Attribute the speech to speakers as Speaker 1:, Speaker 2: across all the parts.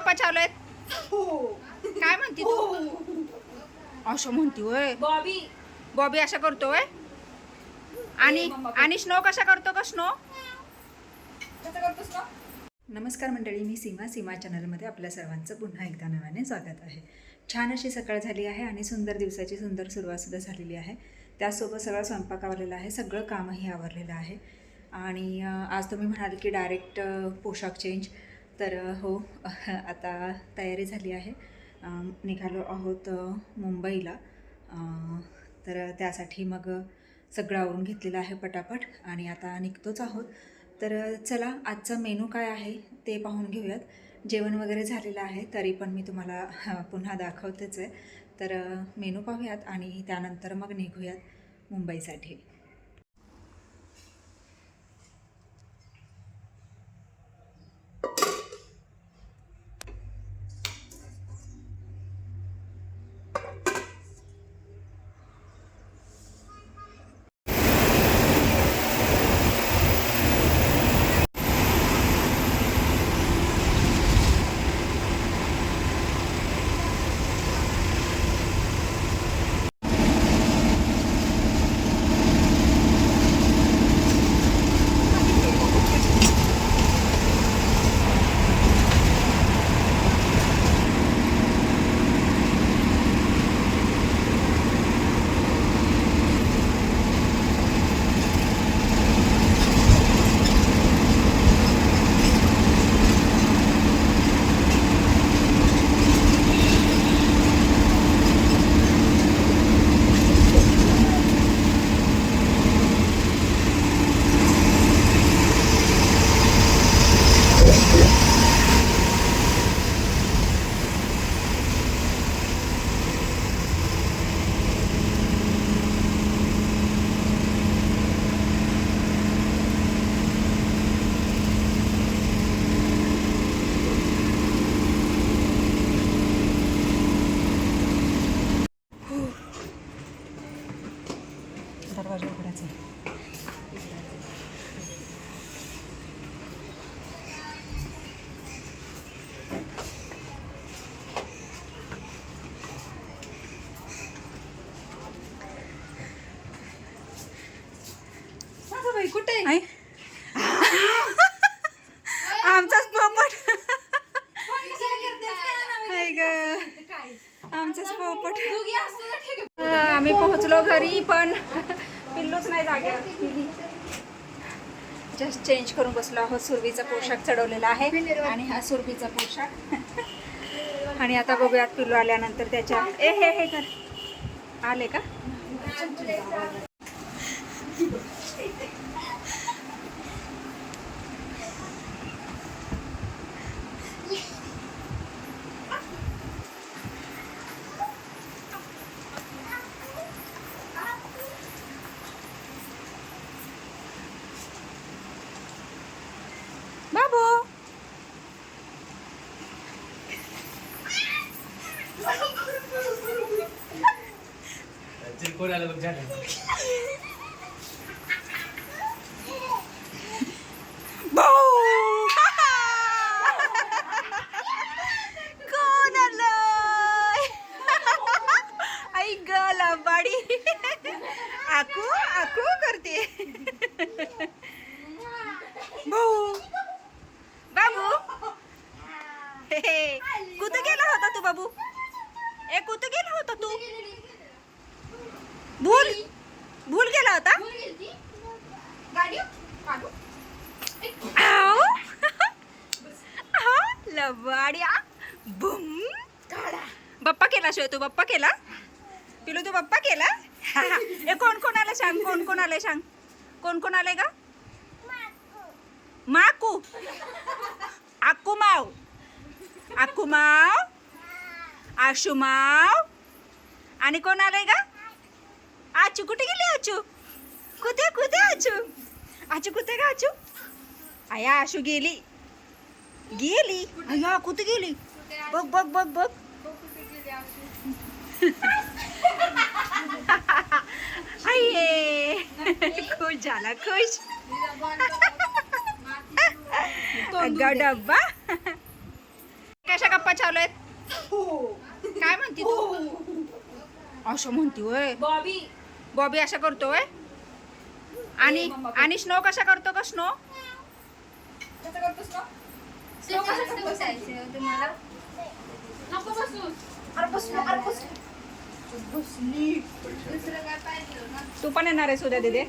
Speaker 1: पप्पा चालू आहेत. काय म्हणती तू? असं म्हणती होय.
Speaker 2: बॉबी
Speaker 1: बॉबी अशा करतो होय. आणि स्नो कशा करतो का स्नो?
Speaker 2: कसं करतोस ना?
Speaker 3: नमस्कार मंडळी, मी सीमा चॅनलमध्ये आपल्या सर्वांचं पुन्हा एकदा नव्याने स्वागत आहे. छान अशी सकाळ झाली आहे आणि सुंदर दिवसाची सुंदर सुरुवातसुद्धा झालेली आहे. त्यासोबत सगळं स्वयंपाक आवरलेला आहे, सगळं कामही आवरलेलं आहे. आणि आज तुम्ही म्हणाल की डायरेक्ट पोशाख चेंज, तर हो आता तयारी झाली आहे. निघालो आहोत मुंबईला, तर त्यासाठी मग सगळं आवरून घेतलेलं आहे पटापट आणि आता निघतोच आहोत. तर चला आजचा मेनू काय आहे ते पाहून घेऊयात. जेवण वगैरे झालेलं आहे तरी पण मी तुम्हाला पुन्हा दाखवतेच आहे. तर मेनू पाहूयात आणि त्यानंतर मग निघूयात मुंबईसाठी. दरवाजा उघडायचा आहे.
Speaker 2: बाई कुठे
Speaker 1: आई. आमचाच पोपट. हाय ग, आमचाच पोपट. आम्ही पोहोचलो घरी पण पिल्लूच नाही जागेवर. जस्ट चेंज करून बसलो आहोत. सुरभीचा पोशाख चढवलेला आहे आणि हा सुरभीचा पोशाख. आणि आता बघूयात पिल्लू आल्यानंतर त्याच्या हे कर आले का. बाबू कोण आलंय? आई ग लबाडी. आकू आकू करते. भाऊ बाबू कुठे गेला होता तू बाबू? कुठे गेला होता तू? भूल गेला होता. आऊ. लबाड्या बुम. बप्पा केला शिवाय तू बप्पा केला पिलू? तू बप्पा केला. कोण कोण आलं सांग. कोण कोण आलंय सांग. कोण कोण आलंय का? माकू आकू माव आकू माव आशू माव. आणि कोण आलंय का? आचू कुठे गेली? आचू कुठे कुठे? आचू कुठे का? आया आशू गेली गेली. अय्या कुठे गेली? बघ बघ बघ बघ. आये खुश झाला खुश. अगं डब्बा कशा गप्पा चालू आहेत? काय म्हणती तू? असं म्हणती होय.
Speaker 2: बॉबी
Speaker 1: बॉबी अशा करतो होय. आणि स्नो कशा करतो का स्नो?
Speaker 2: कसं करतोस ना? स्लो कसं करतोस?
Speaker 4: तुम्हाला
Speaker 2: नको बसू. अरे बसली, अरे बसली. बसली.
Speaker 4: दुसरं काय पाहिजे ना?
Speaker 1: तू पण येणार आहेस उद्या दिदे?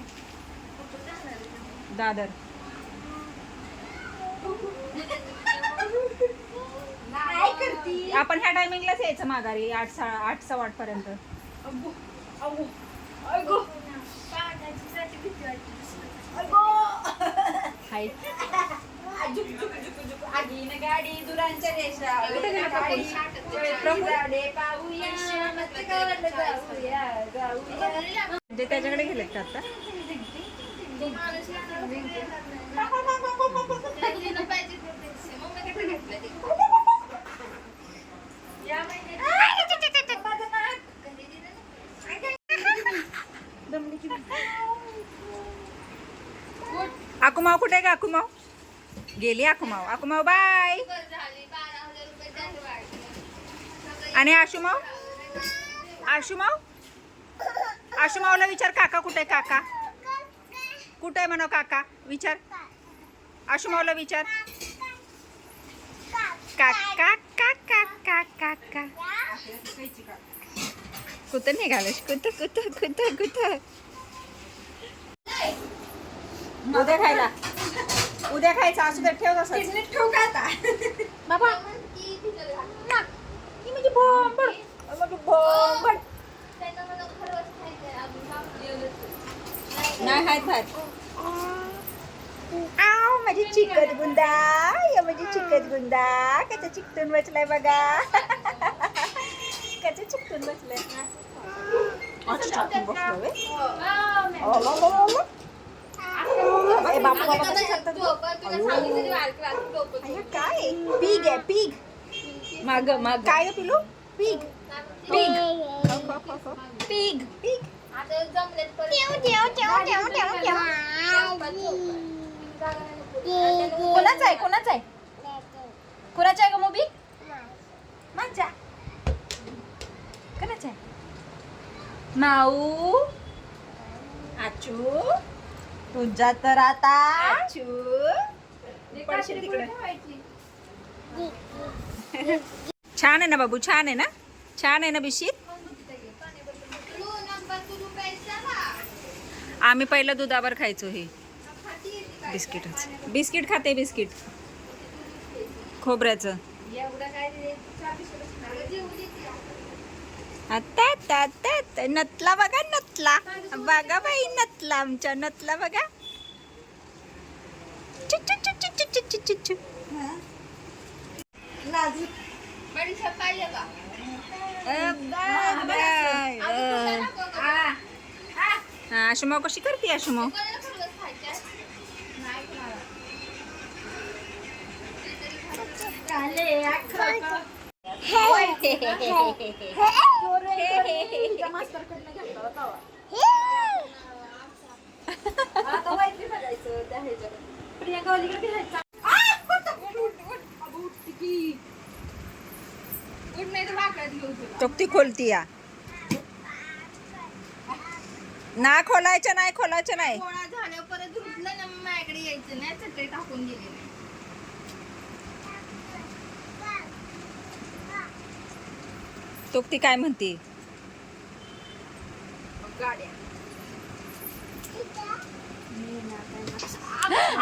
Speaker 1: दादर.
Speaker 2: काय करती?
Speaker 1: आपण ह्या टायमिंगलाच यायचं माघारी 8:15 पर्यंत.
Speaker 2: अगो, अगो, अगो,
Speaker 4: पाण्याची साठी भीती वाटते.
Speaker 2: अगो.
Speaker 1: हाय.
Speaker 2: झुक, झुक, झुक, झुक. आगीन गाडी दुरांच्या रेषा.
Speaker 1: कुठे गेला
Speaker 2: गाडी.
Speaker 1: प्रमोद?
Speaker 2: झाडे पाहूया, मस्तकाला जाऊया, जाऊया.
Speaker 1: म्हणजे त्याच्याकडे गेलेत का आता?
Speaker 4: माणूस येणार नाही. त्याला पाहिजे ते. मम्मीकडे घेतलं ते. या महिन्यात
Speaker 2: माझं नाक.
Speaker 4: कधी दिलं ना?
Speaker 1: आकुमाव कुठे का? आकुमाव गेली. आकुमाव, आकुमाव बाय.
Speaker 4: बरं झाली. 12,000 रुपये झाले वाढले.
Speaker 1: आणि आशुमाव? आशुमाव? आशुमावला विचार काका कुठे आहे? काका कुठे आहे म्हणा? काका विचार. आशुमावला विचार. काका काका काका काका. कुठं निघालस? कुठं कुठं कुठं कुठं? उद्या खायला. उद्या खायचं असू दे. ठेव तसंच.
Speaker 2: किडनीत ठेवू का आता?
Speaker 1: बाबा
Speaker 4: ती तिथं घाल.
Speaker 1: ही म्हणजे बॉम्बड. म्हणजे बॉम्बड.
Speaker 4: त्यांना मला खरंच खायचंय. अजून बाकी
Speaker 1: नाही हात आव माझी चिकट गुंदा. या माझी चिकट गुंदा. कसं चिकटून बसलाय बघा. कसं चिकटून बसलाय. अच्छा चिकटून बसलोय. ए बापू बाबा कसं करतात गं? अय्या, काय पीग आहे पीग. माग माग काय आहे पिलू? पीग पीग पीग पीग.
Speaker 4: आता जमलेत परत.
Speaker 1: कोणाचं आहे? कोणाचं आहे? कोणाचं आहे का मोबी? माझ्या. कोणाचं आहे? माऊ. आचू. तुझ्या तर आता आचू. पडशील तिकडे. छान आहे ना बाबू? छान आहे ना? छान आहे ना बिशीत? आम्ही पहिलं दुधावर खायचो. हे बिस्किटच. बिस्किट खाते. बिस्किट खोबऱ्याचं. आता आता आता नतला बघा. नतला बघा बाई. नतला आमच्या. नतला बघा. चु, चु, चु, चु, चु, चु, चु, चु.
Speaker 2: नाजूक.
Speaker 4: बडीशेप पाहिजे का?
Speaker 1: आशुमाव कशी करते? आशुमाव
Speaker 4: कोणाला खरवस खायचंय? नाही कोणाला.
Speaker 2: आता मैत्री बघायचं त्या ह्याच्यात. प्रियंका वलीकडे फिरायचं.
Speaker 4: उठ नाही तर वाकड्यात घेऊ तुला.
Speaker 1: चोपती खोलती या. ना खोलायचं नाही. खोलायचं नाही.
Speaker 4: पोळा झाल्यावर परत धुतलं ना मग माझ्याकडे यायचं नाही. चटई टाकून गेले नाही.
Speaker 1: चोपती काय म्हणते?
Speaker 2: गाड्या.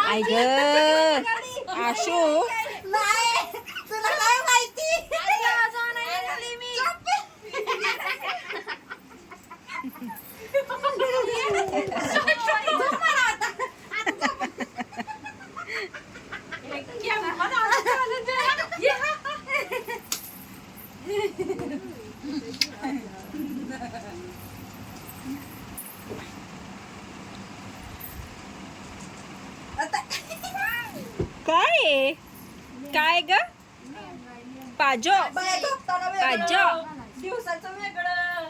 Speaker 1: आई ग आशू.
Speaker 2: नाही, तुला काय माहिती?
Speaker 1: काय आहे? काय ग? पाजो
Speaker 2: बाया झोपताना वेगळं,
Speaker 1: पाजो
Speaker 2: दिवसाचं वेगळं.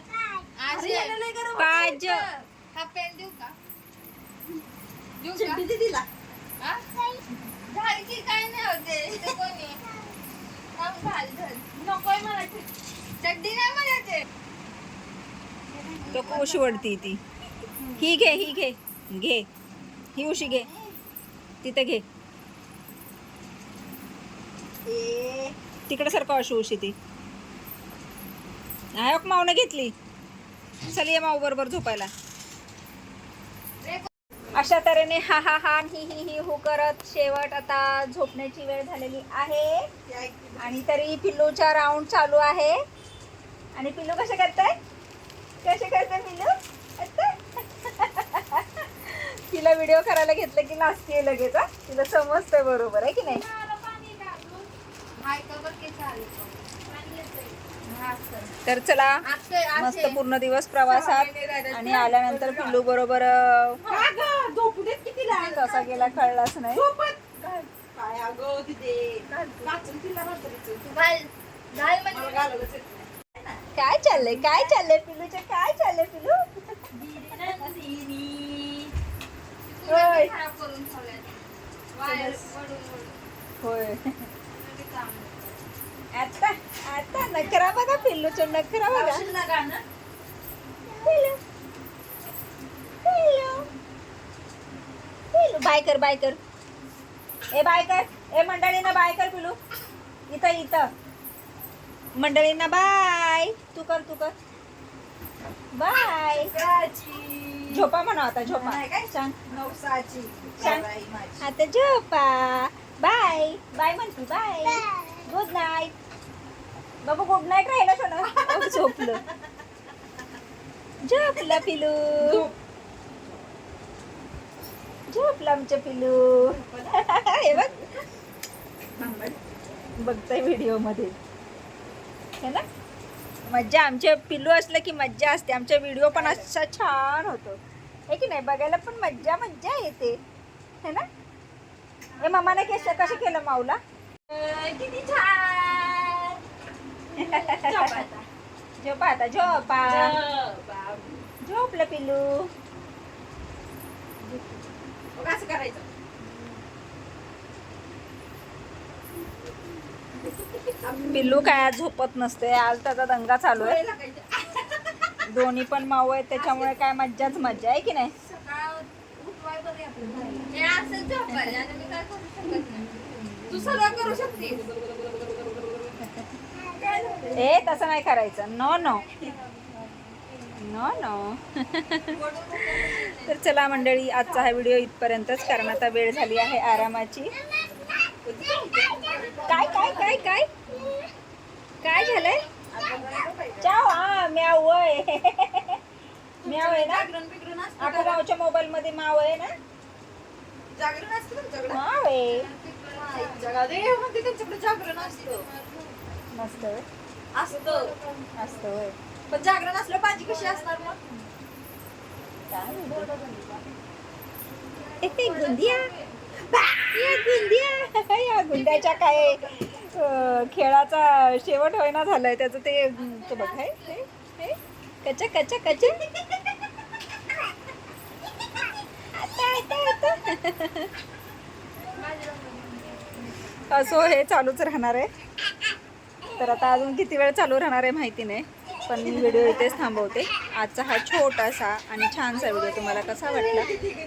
Speaker 4: असं
Speaker 2: लय गरम
Speaker 1: पाजो.
Speaker 4: हा पेन देऊ का? देऊ का?
Speaker 2: चिड्डी दे तिला.
Speaker 4: हा? झाली की काय नाही होते इथं कोणी घाल घाल. नकोय मला ते. चड्डी नाही मला ते.
Speaker 1: तो उशी वडती ती. ही घे ही घे घे ही उशी घे तिथे घे. तिकडे सारखं अशी उशी ती. हा मावनं घेतली. चल ये माऊ बरोबर झोपायला. अशा तऱ्हेने हा हा हा ही हू करत शेवट आता झोपण्याची वेळ झालेली आहे आणि तरी पिल्लूचा राऊंड चालू आहे. आणि पिल्लू कसे करताय पिल्लू आता? तिला व्हिडिओ करायला घेतलं की नाचते लगेच. तिला समजतंय बरोबर आहे की नाही. तर चला मस्त पूर्ण दिवस प्रवासात आणि आल्यानंतर पिल्लू बरोबर कसा गेला कळलाच नाही. काय चाललंय पिल्लूचे काय चाललंय पिल्लू. होय होय आता आता नखरा बघा पिल्लूचे नखरा बघा. पिल्लू पिल्लू पिल्लू बाय कर बाय कर. ए बाय कर. ए मंडळींना बाय कर पिल्लू. इथं इथं मंडळींना बाय. तू कर बाय. झोपा म्हणा आता झोपा. सांग सांग आता झोपा. बाय बाय म्हणते बाय. गुड नाईट बाबा. गुड नाईट राहिला सोनं. झोपलं पिलू. झोपलं आमचं पिलू. हे बघ बघताय व्हिडिओ मध्ये है ना. मज्जा. आमचे पिल्लू असलं की मज्जा असते. आमचा व्हिडिओ पण असा छान होतो है की नाही. बघायला पण मज्जा येते है ना. ए मम्माने कसं केलं माऊला.
Speaker 2: किती छान.
Speaker 1: झोपा आता झोपा. झोपलं पिल्लू.
Speaker 2: असं करायचं.
Speaker 1: पिल्लू काय आज झोपत नसते. आज त्याचा दंगा चालू आहे. दोन्ही पण माऊ आहेत त्याच्यामुळे काय मज्जाच मज्जा आहे की नाही.
Speaker 4: हे असंच झोपायला आणि मी काय करू शकत नाही.
Speaker 2: तू सगळं करू शकते.
Speaker 1: ए तसं नाही करायचं. No no no no. तर चला मंडळी आजचा हा व्हिडिओ इथपर्यंतच. कारण आता वेळ झाली आहे आरामाची. काय काय काय काय काय झालंय. चाव. हा म्याव आहे. म्याव आहे ना. आपल्या गावच्या मोबाईल मध्ये माव आहे ना.
Speaker 2: जागरण असतं तुमच्याकडे.
Speaker 1: माव आहे.
Speaker 2: त्यांच्याकडे जागरण असतं.
Speaker 1: मस्त
Speaker 2: असतं
Speaker 1: असतं होय.
Speaker 2: पण जागरण असलं भाजी कशी असणार मग.
Speaker 1: गुंदिया या गुंड्याच्या काय खेळाचा शेवट होईना झालाय त्याचं. ते तो बघ आहे कच्चा कच्चा कच्चा. असो हे चालूच राहणार आहे. तर आता अजून किती वेळ चालू राहणार आहे माहिती नाही. पण मी व्हिडिओ इथेच थांबवते. आजचा हा छोटासा आणि छानसा व्हिडिओ तुम्हाला कसा वाटला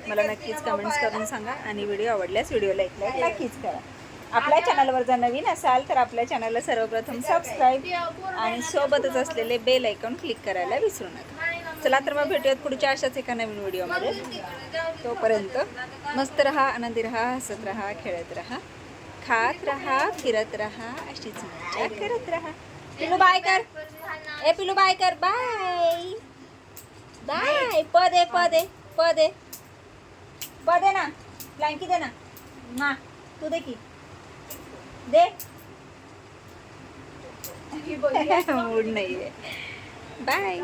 Speaker 1: मला नक्कीच कमेंट्स करून सांगा. आणि व्हिडिओ आवडल्यास व्हिडिओ लाईक नक्कीच करा. आपल्या चॅनलवर जर नवीन असाल तर आपल्या चॅनलला सर्वप्रथम सबस्क्राईब आणि सोबतच असलेले बेल आयकॉन क्लिक करायला विसरू नका. चला तर मग भेटूयात पुढच्या अशाच एका नवीन व्हिडिओमध्ये. तोपर्यंत मस्त रहा, आनंदी रहा, हसत रहा, खेळत रहा, खात रहा, फिरत रहा, अशीच मजा करत रहा. पिलू बाय कर. ए पिलू बाय कर. Bye bye. पदे पदे पदे पदे ना. ब्लँकी दे ना. मा तू दे की दे. मूड नाहीये. बाय.